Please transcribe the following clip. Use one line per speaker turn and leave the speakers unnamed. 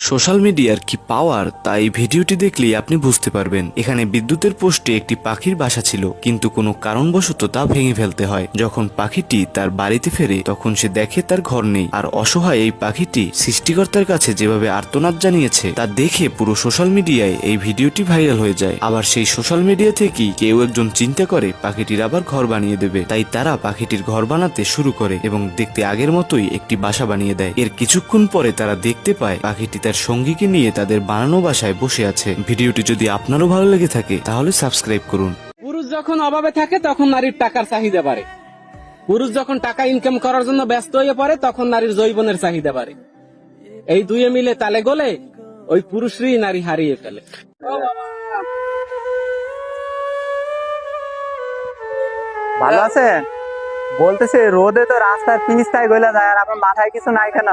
Social মিডিয়ার কি পাওয়ার তা এই ভিডিওটি দেখলেই আপনি বুঝতে পারবেন। এখানে বিদ্যুতের পোস্টে একটি পাখির বাসা ছিল, কিন্তু কোনো কারণবশত তা ভেঙে ফেলতে হয়। যখন পাখিটি তার বাড়িতে ফেরে তখন সে দেখে তার ঘর নেই, আর অসহায় এই পাখিটি সৃষ্টিকর্তার কাছে যেভাবে আর্তনাদ জানিয়েছে তা দেখে পুরো সোশ্যাল মিডিয়ায় এই ভিডিওটি ভাইরাল হয়ে যায়। আবার সেই সোশ্যাল মিডিয়া থেকেই কেউ একজন চিন্তা করে পাখিটির আবার ঘর বানিয়ে দেবে, তাই তারা পাখিটির ঘর বানাতে শুরু করে এবং দেখতে আগের মতোই একটি বাসা বানিয়ে দেয়। এর কিছুক্ষণ পরে তারা দেখতে পায় পাখিটি তার সঙ্গীকে নিয়ে তাদের বানানো বাসায় বসে আছে। ভিডিওটি যদি আপনারও ভালো লেগে থাকে তাহলে সাবস্ক্রাইব করুন।
পুরুষ যখন অভাবে থাকে তখন নারীর টাকার চাহিদা বাড়ে। পুরুষ যখন টাকা ইনকাম করার জন্য ব্যস্ত হয়ে পড়ে তখন নারীর যৌবনের চাহিদা বাড়ে। এই দুয়ে মিলে তালে গলে ওই পুরুষরই নারী হারিয়ে ফেলে।
ভালো আছেন? বলতেছে রোদে তো রাস্তার পিচটাই গলে যায়, আর আপনার মাথায় কিছু নাই কেন?